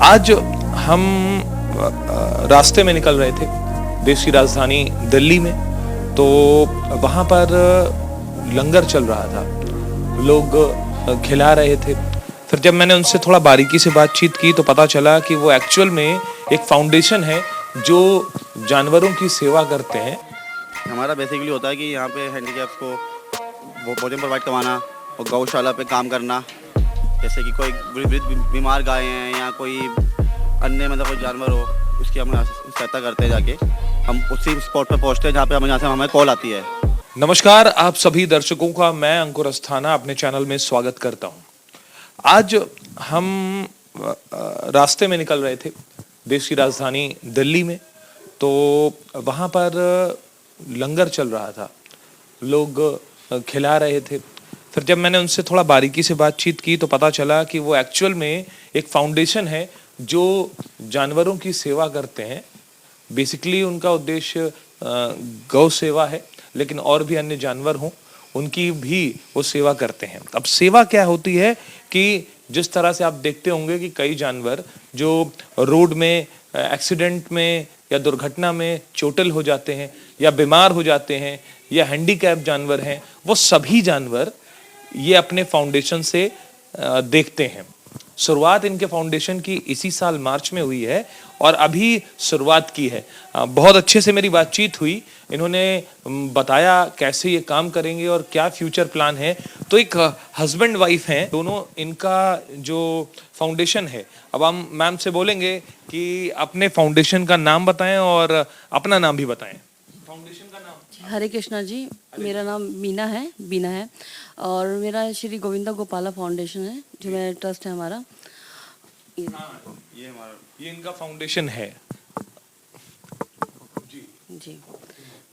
आज हम रास्ते में निकल रहे थे देश की राजधानी दिल्ली में, तो वहाँ पर लंगर चल रहा था, लोग खिला रहे थे। फिर जब मैंने उनसे थोड़ा बारीकी से बातचीत की तो पता चला कि वो एक्चुअल में एक फाउंडेशन है जो जानवरों की सेवा करते हैं। हमारा बेसिकली होता है कि यहाँ पे हैंडीकैप्स को भोजन प्रोवाइड करवाना और गौशाला पे काम करना। जैसे कि कोई बीमार गाय हैं या कोई अन्य मतलब कोई जानवर हो, उसकी हम सहायता करते हैं। जाके हम उसी स्पॉट पर पहुँचते हैं जहाँ पे हमें कॉल आती है। नमस्कार, आप सभी दर्शकों का मैं अंकुर अस्थाना अपने चैनल में स्वागत करता हूँ। आज हम रास्ते में निकल रहे थे देश की राजधानी दिल्ली में, तो वहाँ पर लंगर चल रहा था, लोग खिला रहे थे। फिर जब मैंने उनसे थोड़ा बारीकी से बातचीत की तो पता चला कि वो एक्चुअल में एक फाउंडेशन है जो जानवरों की सेवा करते हैं। बेसिकली उनका उद्देश्य गौ सेवा है, लेकिन और भी अन्य जानवर हों उनकी भी वो सेवा करते हैं। अब सेवा क्या होती है कि जिस तरह से आप देखते होंगे कि कई जानवर जो रोड में एक्सीडेंट में या दुर्घटना में चोटिल हो जाते हैं या बीमार हो जाते हैं या हैंडीकैप जानवर हैं, वो सभी जानवर ये अपने फाउंडेशन से देखते हैं। शुरुआत इनके फाउंडेशन की इसी साल मार्च में हुई है और अभी शुरुआत की है। बहुत अच्छे से मेरी बातचीत हुई, इन्होंने बताया कैसे ये काम करेंगे और क्या फ्यूचर प्लान है। तो एक हस्बैंड वाइफ हैं दोनों, इनका जो फाउंडेशन है। अब हम मैम से बोलेंगे कि अपने फाउंडेशन का नाम बताएं और अपना नाम भी बताएं। फाउंडेशन का नाम? हरे कृष्णा जी, मेरा नाम बीना है और मेरा श्री गोविंदा गोपाला फाउंडेशन है जो मेरा ट्रस्ट है हमारा। ये इनका फाउंडेशन है जी।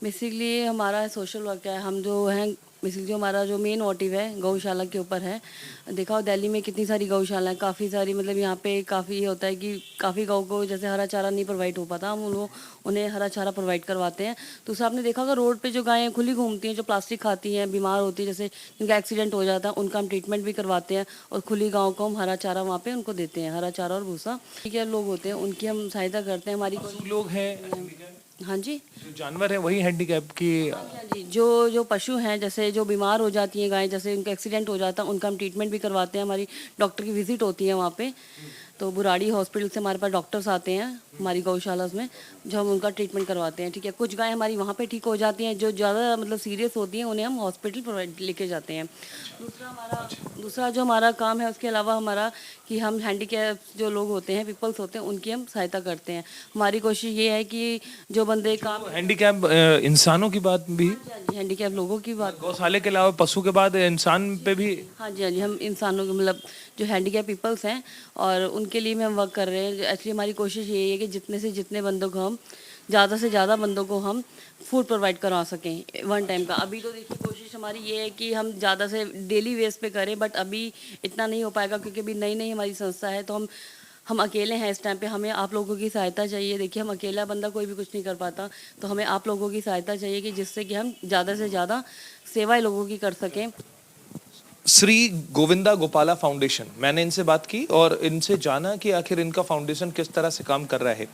बेसिकली हमारा सोशल वर्क है। हम जो हैं बेसिकली हमारा जो मेन मोटिव है गौशाला के ऊपर है। देखा हो दिल्ली में कितनी सारी गौशाला है, काफ़ी सारी, मतलब यहाँ पे काफ़ी ये होता है कि काफ़ी गौ को जैसे हरा चारा नहीं प्रोवाइड हो पाता, हम उन्हें हरा चारा प्रोवाइड करवाते हैं। तो उससे आपने देखा होगा रोड पे जो गायें खुली घूमती हैं, जो प्लास्टिक खाती हैं, बीमार होती है, जैसे जिनका एक्सीडेंट हो जाता है, उनका हम ट्रीटमेंट भी करवाते हैं और खुली गाँव को हम हरा चारा वहाँ पे उनको देते हैं, हरा चारा और भूसा। ठीक है, लोग होते हैं उनकी हम सहायता करते हैं। हमारी लोग हैं, हाँ जी, जो जानवर है वही हैंडीकैप की। हाँ जी, जो पशु हैं, जैसे जो बीमार हो जाती हैं गायें, जैसे उनका एक्सीडेंट हो जाता है, उनका हम ट्रीटमेंट भी करवाते हैं। हमारी डॉक्टर की विजिट होती है वहाँ पे। तो बुराड़ी हॉस्पिटल से हमारे पास डॉक्टर्स आते हैं हमारी गौशाला में, जो हम उनका ट्रीटमेंट करवाते हैं। ठीक है, कुछ गायें हमारी वहाँ पे ठीक हो जाती हैं, जो ज़्यादा मतलब सीरियस होती हैं उन्हें हम हॉस्पिटल प्रोवाइड लेके जाते हैं। दूसरा जो हमारा काम है, उसके अलावा हमारा कि हम हैंडीकैप जो लोग होते हैं, पीपल्स होते हैं, उनकी हम सहायता करते हैं। हमारी कोशिश ये है कि जो बंदे काम हैंडीकैप इंसानों की बात भी, हैंडीकैप लोगों की बात, गौशाले के अलावा पशु के बाद इंसान पे भी। हाँ जी, हम इंसानों के मतलब जो हैंडीकैप पीपल्स हैं और उनके लिए भी हम वर्क कर रहे हैं। एक्चुअली हमारी कोशिश यही है कि जितने से जितने बंदों को हम ज़्यादा से ज़्यादा बंदों को हम फूड प्रोवाइड करवा सकें वन टाइम का। अभी तो देखिए कोशिश हमारी ये है कि हम ज़्यादा से डेली बेस पे करें, बट अभी इतना नहीं हो पाएगा क्योंकि अभी नई नई हमारी संस्था है। तो हम अकेले हैं इस टाइम पे, हमें आप लोगों की सहायता चाहिए। देखिए हम अकेला बंदा कोई भी कुछ नहीं कर पाता, तो हमें आप लोगों की सहायता चाहिए कि जिससे कि हम ज़्यादा से ज़्यादा सेवाएं लोगों की कर सकें। श्री गोविंदा गोपाला फाउंडेशन, मैंने इनसे बात की और इनसे जाना कि आखिर इनका फाउंडेशन किस तरह से काम कर रहा है।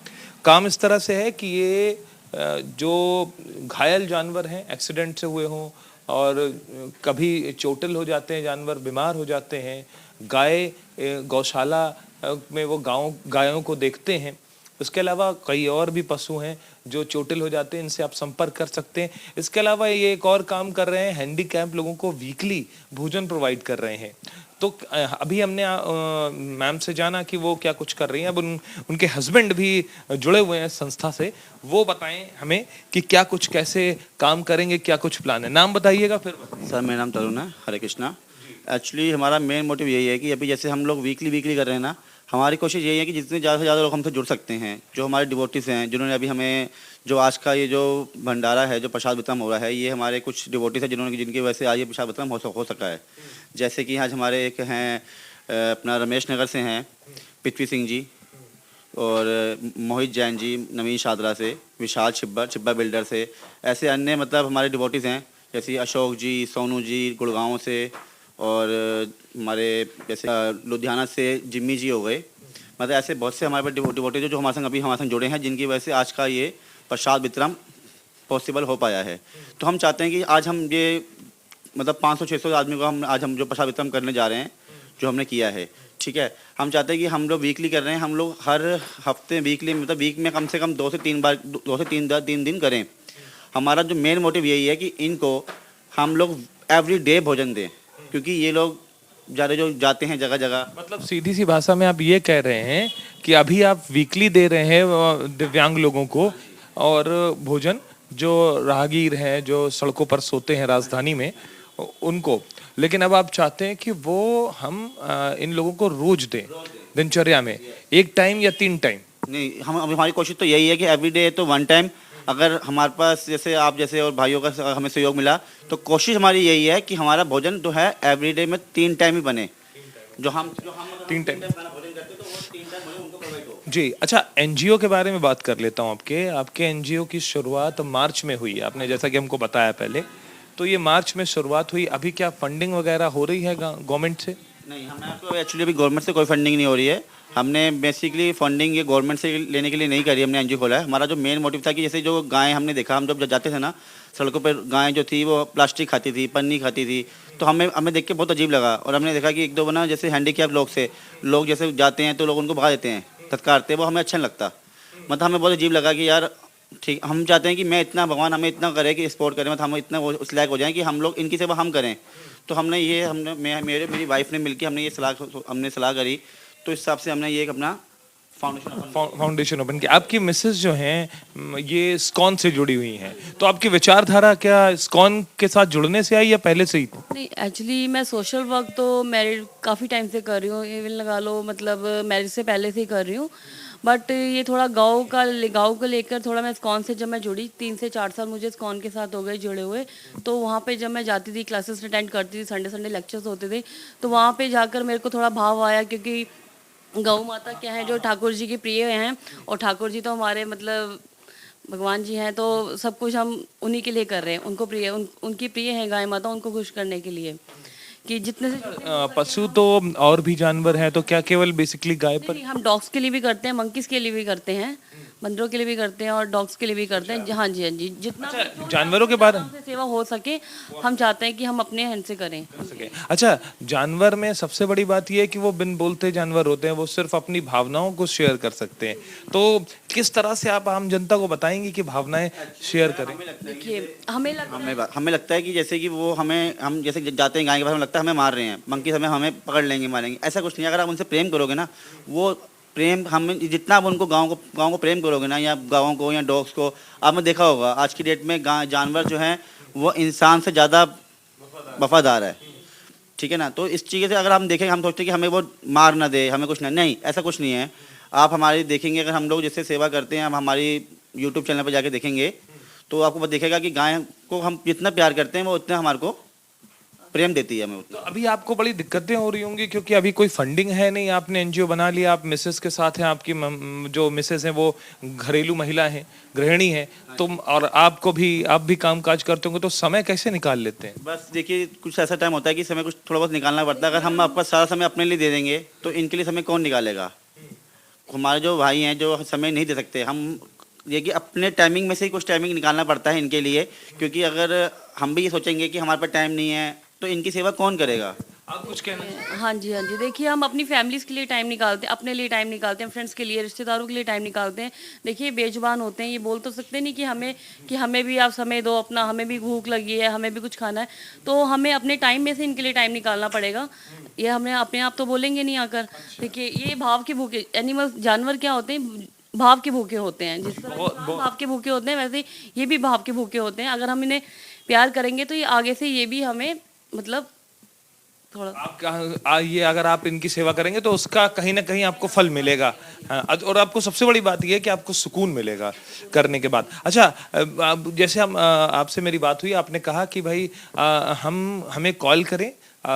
काम इस तरह से है कि ये जो घायल जानवर हैं, एक्सीडेंट से हुए हों और कभी चोटिल हो जाते हैं, जानवर बीमार हो जाते हैं, गौशाला में वो गायों को देखते हैं। इसके अलावा कई और भी पशु हैं जो चोटिल हो जाते हैं, इनसे आप संपर्क कर सकते हैं। इसके अलावा ये एक और काम कर रहे हैं, हैंडीकैप लोगों को वीकली भोजन प्रोवाइड कर रहे हैं। तो अभी हमने मैम से जाना कि वो क्या कुछ कर रही हैं। अब उनके हस्बैंड भी जुड़े हुए हैं संस्था से, वो बताएं हमें कि क्या कुछ कैसे काम करेंगे, क्या कुछ प्लान है। नाम बताइएगा फिर। सर मेरा नाम तरुण है, हरे कृष्णा। एक्चुअली हमारा मेन मोटिव यही है कि अभी जैसे हम लोग वीकली कर रहे हैं ना, हमारी कोशिश यही है कि जितने ज़्यादा से ज़्यादा लोग हमसे जुड़ सकते हैं, जो हमारे डिवोटीज हैं, जिन्होंने अभी हमें जो आज का ये जो भंडारा है, जो प्रसाद वितरण हो रहा है, ये हमारे कुछ डिवोटीज हैं जिनकी वजह से आज ये प्रसाद वितरण हो सका है। जैसे कि आज हमारे एक हैं अपना रमेश नगर से हैं पृथ्वी सिंह जी, और मोहित जैन जी नवीन शादरा से, विशाल छिब्बर बिल्डर से, ऐसे अन्य मतलब हमारे डिवोटीज हैं जैसे अशोक जी, सोनू जी गुड़गांव से, और हमारे जैसे लुधियाना से जिम्मी जी हो गए। मतलब ऐसे बहुत से हमारे पास डिवोटी जो हमारे संग अभी हमारे संग जुड़े हैं, जिनकी वजह से आज का ये प्रसाद वितरण पॉसिबल हो पाया है। तो हम चाहते हैं कि आज हम ये मतलब 500-600 आदमी को हम जो प्रसाद वितरण करने जा रहे हैं, जो हमने किया है, ठीक है। हम चाहते हैं कि हम लोग वीकली कर रहे हैं, हम लोग हर हफ्ते वीकली मतलब वीक में कम से कम 2 से 3 दिन करें। हमारा जो मेन मोटिव यही है कि इनको हम लोग एवरी डे भोजन दें, क्योंकि ये लोग ज़्यादा जो जाते हैं जगह जगह। मतलब सीधी सी भाषा में आप ये कह रहे हैं कि अभी आप वीकली दे रहे हैं दिव्यांग लोगों को और भोजन, जो राहगीर हैं जो सड़कों पर सोते हैं राजधानी में उनको, लेकिन अब आप चाहते हैं कि वो हम इन लोगों को रोज दें दिनचर्या में, 1 टाइम या 3 टाइम? नहीं, हम अभी हमारी कोशिश तो यही है कि एवरी डे तो 1 टाइम, अगर हमारे पास जैसे आप जैसे और भाइयों का हमें सहयोग मिला तो कोशिश हमारी यही है कि हमारा भोजन जो है एवरी डे में 3 टाइम ही बने। जो हम 3 टाइम खाना भोजन करते तो वो 3 टाइम भोजन उनको प्रोवाइड हो। जी। अच्छा, एनजीओ के बारे में बात कर लेता हूँ। आपके एनजीओ की शुरुआत मार्च में हुई है, आपने जैसा कि हमको बताया पहले। तो ये मार्च में शुरुआत हुई, अभी क्या फंडिंग वगैरह हो रही है गवर्नमेंट से? नहीं, हमें तो एक्चुअली अभी गवर्नमेंट से कोई फंडिंग नहीं हो रही है। हमने बेसिकली फंडिंग ये गवर्नमेंट से लेने के लिए नहीं करी, हमने एनजीओ खोला है। हमारा जो मेन मोटिव था कि जैसे जो गाय हमने देखा, हम जब जाते थे ना सड़कों पर, गाय जो थी वो प्लास्टिक खाती थी, पन्नी खाती थी, तो हमें देख के बहुत अजीब लगा। और हमने देखा कि 1-2 बना जैसे हैंडीकैप लोग जैसे जाते हैं तो लोग उनको भगा देते हैं, तत्कारते, वो हमें अच्छा नहीं लगता। मतलब हमें बहुत अजीब लगा कि यार ठीक, हम चाहते हैं कि मैं इतना भगवान हमें इतना करे कि सपोर्ट करें, मतलब हम इतना उस लायक हो जाएं कि हम लोग इनकी सेवा हम करें। तो मेरी वाइफ ने मिलकर हमने सलाह करी, तो इस हिसाब से हमने ये एक अपना फाउंडेशन ओपन किया। आपकी मिसेस जो हैं ये स्कॉन से जुड़ी हुई हैं, तो आपकी विचारधारा क्या स्कॉन के साथ जुड़ने से आई या पहले से ही? नहीं, एक्चुअली मैं सोशल वर्क तो मैरिड काफ़ी टाइम से कर रही हूँ, इवन लगा लो मतलब मैरिज से पहले से ही कर रही हूँ। बट ये थोड़ा गाँव को लेकर थोड़ा मैं इस्कॉन से जब मैं जुड़ी 3 से 4 साल मुझे इस्कॉन के साथ हो गए जुड़े हुए। तो वहाँ पे जब मैं जाती थी, क्लासेस अटेंड करती थी, संडे लेक्चर्स होते थे, तो वहाँ पे जाकर मेरे को थोड़ा भाव आया, क्योंकि गौ माता क्या है जो ठाकुर जी की प्रिय हैं, और ठाकुर जी तो हमारे मतलब भगवान जी हैं, तो सब कुछ हम उन्हीं के लिए कर रहे हैं। उनको प्रिय उनकी प्रिय है गाय माता, उनको खुश करने के लिए कि जितने से पशु तो और भी जानवर हैं, तो क्या केवल बेसिकली गाय पर? नहीं, हम डॉग्स के लिए भी करते हैं, मंकीज के लिए भी करते हैं, बंदरों के लिए भी करते हैं और डॉग्स के लिए भी करते हैं। हाँ जी, हाँ जी, जितना जानवरों के बारे से सेवा हो सके हम चाहते हैं कि हम अपने हैंड से करें। में? अच्छा, जानवर में सबसे बड़ी बात यह है कि वो बिन बोलते जानवर होते हैं, वो सिर्फ अपनी भावनाओं को शेयर कर सकते हैं। तो किस तरह से आप आम जनता को बताएंगे कि भावनाएं शेयर करें? देखिए, हमें लगता है कि जैसे कि वो हम जैसे जाते हैं गाय के पास, हमें लगता है हमें मार रहे हैं, मंकी हमें पकड़ लेंगे, मारेंगे। ऐसा कुछ नहीं है। अगर आप उनसे प्रेम करोगे ना, वो प्रेम हम जितना आप उनको गाँव को प्रेम करोगे ना, या गाँव को या डॉग्स को, आपने देखा होगा आज की डेट में जानवर जो हैं वो इंसान से ज़्यादा वफादार है, ठीक है ना। तो इस चीज़ से अगर हम देखें, हम सोचते हैं कि हमें वो मार ना दे, हमें कुछ नहीं, ऐसा कुछ नहीं है। आप हमारी देखेंगे, अगर हम लोग जैसे सेवा करते हैं, हम हमारी यूट्यूब चैनल पर जाके देखेंगे तो आपको दिखेगा कि गाय को हम जितना प्यार करते हैं वो उतना हमारे को प्रेम देती है हमें तो उतना। अभी आपको बड़ी दिक्कतें हो रही होंगी, क्योंकि अभी कोई फंडिंग है नहीं, आपने एनजीओ बना लिया, आप मिसेस के साथ हैं, आपकी जो मिसेस हैं वो घरेलू महिला हैं, गृहिणी हैं, तुम और आप भी काम काज करते होंगे, तो समय कैसे निकाल लेते हैं? बस देखिए, कुछ ऐसा टाइम होता है कि समय कुछ थोड़ा बहुत निकालना पड़ता है। अगर हम आपका सारा समय अपने लिए दे देंगे तो इनके लिए समय कौन निकालेगा? हमारे जो भाई हैं जो समय नहीं दे सकते, हम ये कि अपने टाइमिंग में से ही कुछ टाइमिंग निकालना पड़ता है इनके लिए, क्योंकि अगर हम भी ये सोचेंगे कि हमारे पास टाइम नहीं है तो इनकी सेवा कौन करेगा? आप कुछ कहना? हाँ जी, हाँ जी, देखिए हम अपनी फैमिलीज़ के लिए टाइम निकालते हैं, अपने लिए टाइम निकालते हैं, फ्रेंड्स के लिए, रिश्तेदारों के लिए टाइम निकालते हैं। देखिए बेजुबान होते हैं, ये बोल तो सकते नहीं कि हमें भी आप समय दो अपना, हमें भी भूख लगी है, हमें भी कुछ खाना है, तो हमें अपने टाइम में से इनके लिए टाइम निकालना पड़ेगा। ये हमें अपने आप तो बोलेंगे नहीं आकर। देखिए ये भाव के भूखे एनिमल्स, जानवर क्या होते हैं, भाव के भूखे होते हैं। जिस तरह इंसान भाव के भूखे होते हैं, वैसे ये भी भाव के भूखे होते हैं। अगर हम इन्हें प्यार करेंगे तो ये आगे से ये भी हमें मतलब थोड़ा ये अगर आप इनकी सेवा करेंगे तो उसका कहीं ना कहीं आपको फल मिलेगा। हाँ, और आपको सबसे बड़ी बात यह है कि आपको सुकून मिलेगा करने के बाद। अच्छा, जैसे हम आपसे मेरी बात हुई, आपने कहा कि भाई हमें कॉल करें,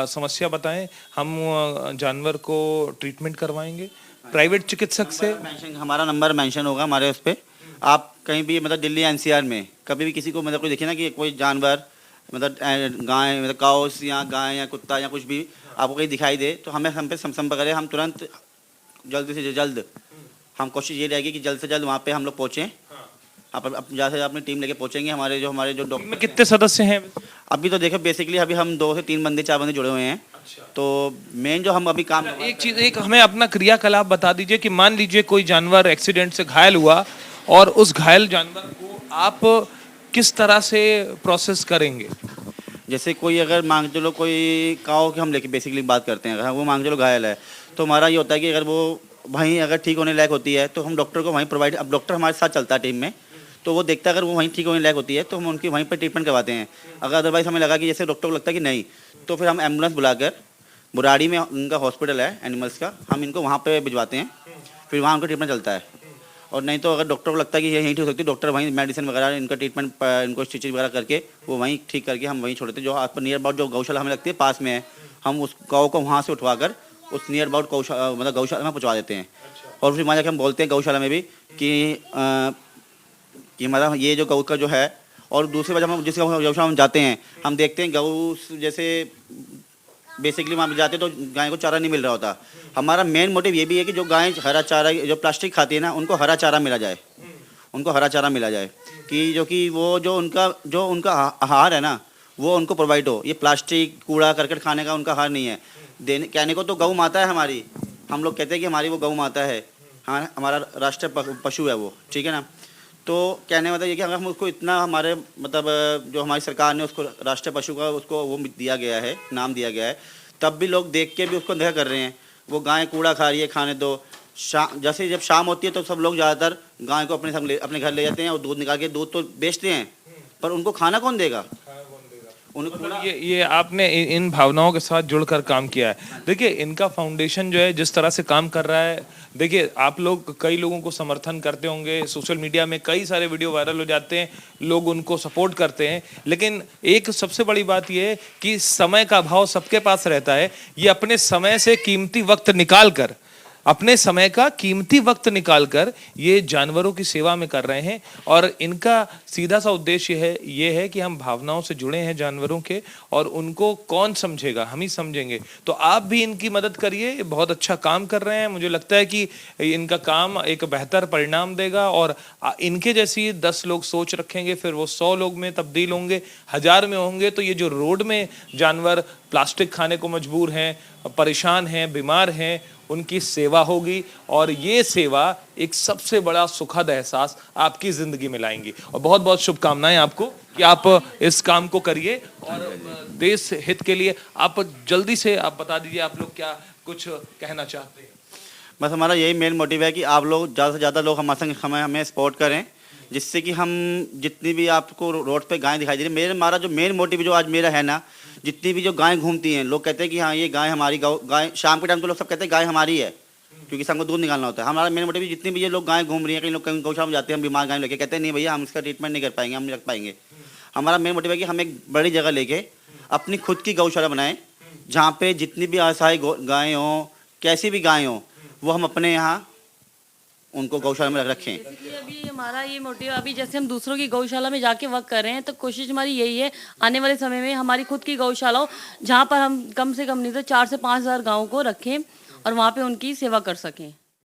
समस्या बताएं, हम जानवर को ट्रीटमेंट करवाएंगे प्राइवेट चिकित्सक से। हमारा नंबर मेंशन होगा हमारे उस पर। आप कहीं भी मतलब दिल्ली एनसीआर में कभी भी किसी को मतलब कोई देखिए ना कि कोई जानवर मतलब गाय मतलब काउस या गाय या कुत्ता या कुछ भी आपको कहीं दिखाई दे, तो हम पे संपर्क करें, हम तुरंत जल्द से जल्द हम कोशिश ये रहेगी कि जल्द से जल्द वहाँ पे हम लोग पहुँचें। आप ज़्यादा से ज़्यादा अपनी टीम लेके पहुँचेंगे। हमारे जो टीम डॉक्टर में कितने सदस्य हैं? अभी तो देखो बेसिकली अभी हम 2 से 3 बंदे 4 बंदे जुड़े हुए हैं। तो मेन जो हम अभी काम एक हमें अपना क्रियाकलाप बता दीजिए कि मान लीजिए कोई जानवर एक्सीडेंट से घायल हुआ और उस घायल जानवर को आप किस तरह से प्रोसेस करेंगे? जैसे कोई अगर मांग चलो कोई काऊ की हम लेके बेसिकली बात करते हैं, अगर वो मांग चलो घायल है तो हमारा ये होता है कि अगर वो वहीं अगर ठीक होने लायक होती है तो हम डॉक्टर को वहीं प्रोवाइड, अब डॉक्टर हमारे साथ चलता है टीम में, तो वो देखता है अगर वो वहीं ठीक होने लायक होती है तो हम उनकी वहीं पर ट्रीटमेंट करवाते हैं। अगर अदरवाइज़ हमें लगा कि जैसे डॉक्टर को लगता है कि नहीं, तो फिर हम एम्बुलेंस बुलाकर बुराड़ी में उनका हॉस्पिटल है एनिमल्स का, हम इनको वहाँ पे भिजवाते हैं, फिर वहाँ उनका ट्रीटमेंट चलता है। और नहीं तो अगर डॉक्टर को लगता है कि ये यहीं ठीक हो सकती है, डॉक्टर वहीं मेडिसिन वगैरह इनका ट्रीटमेंट इनको स्टिचिंग वगैरह करके वो वहीं ठीक करके हम वहीं छोड़ते हैं। जो आप नियर अबाउट जो गौशाला हमें लगती है पास में है, हम उस गौ को वहाँ से उठवा कर उस नियर अबाउट मतलब गौशाला में पहुँचवा देते हैं। और फिर वहाँ जाके हम बोलते हैं गौशाला में भी कि हमारा ये जो गौ का जो है, और दूसरी बात हम जिस गौशाला में जाते हैं हम देखते हैं गौ जैसे बेसिकली वहाँ पे जाते तो गाय को चारा नहीं मिल रहा होता। हमारा मेन मोटिव ये भी है कि जो गाय हरा चारा जो प्लास्टिक खाती है ना, उनको हरा चारा मिला जाए, उनको हरा चारा मिला जाए कि वो जो उनका आहार है ना वो उनको प्रोवाइड हो। ये प्लास्टिक कूड़ा करकट खाने का उनका आहार नहीं है। देने कहने को तो गौ माता है हमारी, हम लोग कहते हैं कि हमारी वो गौ माता है, हाँ हमारा राष्ट्रीय पशु है वो, ठीक है ना। तो कहने मतलब ये कि अगर हम उसको इतना हमारे मतलब जो हमारी सरकार ने उसको राष्ट्रीय पशु का उसको वो दिया गया है, नाम दिया गया है, तब भी लोग देख के भी उसको अनदेखा कर रहे हैं। वो गाय कूड़ा खा रही है, खाने दो। जैसे जब शाम होती है तो सब लोग ज़्यादातर गाय को अपने घर ले जाते हैं और दूध निकाल के दूध तो बेचते हैं, पर उनको खाना कौन देगा? मतलब ये आपने इन भावनाओं के साथ जुड़कर काम किया है। देखिए इनका फाउंडेशन जो है जिस तरह से काम कर रहा है, देखिए आप लोग कई लोगों को समर्थन करते होंगे, सोशल मीडिया में कई सारे वीडियो वायरल हो जाते हैं, लोग उनको सपोर्ट करते हैं, लेकिन एक सबसे बड़ी बात ये है कि समय का अभाव सबके पास रहता है। ये अपने समय से कीमती वक्त निकाल कर, अपने समय का कीमती वक्त निकालकर ये जानवरों की सेवा में कर रहे हैं। और इनका सीधा सा उद्देश्य ये है कि हम भावनाओं से जुड़े हैं जानवरों के, और उनको कौन समझेगा, हम ही समझेंगे। तो आप भी इनकी मदद करिए, ये बहुत अच्छा काम कर रहे हैं। मुझे लगता है कि इनका काम एक बेहतर परिणाम देगा, और इनके जैसी 10 लोग सोच रखेंगे, फिर वो 100 लोग में तब्दील होंगे, 1000 में होंगे, तो ये जो रोड में जानवर प्लास्टिक खाने को मजबूर हैं, परेशान हैं, बीमार हैं, उनकी सेवा होगी। और ये सेवा एक सबसे बड़ा सुखद एहसास आपकी जिंदगी में लाएंगी। और बहुत बहुत शुभकामनाएं आपको कि आप इस काम को करिए, और देश हित के लिए आप जल्दी से आप बता दीजिए आप लोग क्या कुछ कहना चाहते हैं। बस हमारा यही मेन मोटिव है कि आप लोग ज़्यादा से ज़्यादा लोग हमारे संग हमें सपोर्ट करें, जिससे कि हम जितनी भी आपको रोड पे गाय दिखाई दे रही है, हमारा जो मेन मोटिव जो आज मेरा है ना, जितनी भी जो गाय घूमती हैं, लोग कहते हैं कि हाँ ये गाय हमारी, गाय शाम के टाइम तो लोग सब कहते हैं गाय हमारी है, क्योंकि शाम को दूध निकालना होता है। हमारा मेन मोटिव जितनी भी ये लोग गाय घूम रही हैं, कई लोग कहीं गौशाला में जाते हैं, हम बीमार गाय लेके कहते हैं नहीं भैया हम इसका ट्रीटमेंट नहीं कर पाएंगे, हम नहीं रख पाएंगे। हमारा मेन मोटिव है कि हम एक बड़ी जगह लेके अपनी खुद की गौशाला बनाएं, जहाँ पे जितनी भी असहाय गाय हों, कैसी भी गाय हों, वो हम अपने यहाँ उनको गौशाला में रखें। अभी हमारा ये मोटिव, अभी जैसे हम दूसरों की गौशाला में जाके वर्क कर रहे हैं, तो कोशिश हमारी यही है आने वाले समय में हमारी खुद की गौशाला हो, जहाँ पर हम कम से कम नहीं तो 4 से 5 हज़ार गाँव को रखें और वहाँ पे उनकी सेवा कर सकें।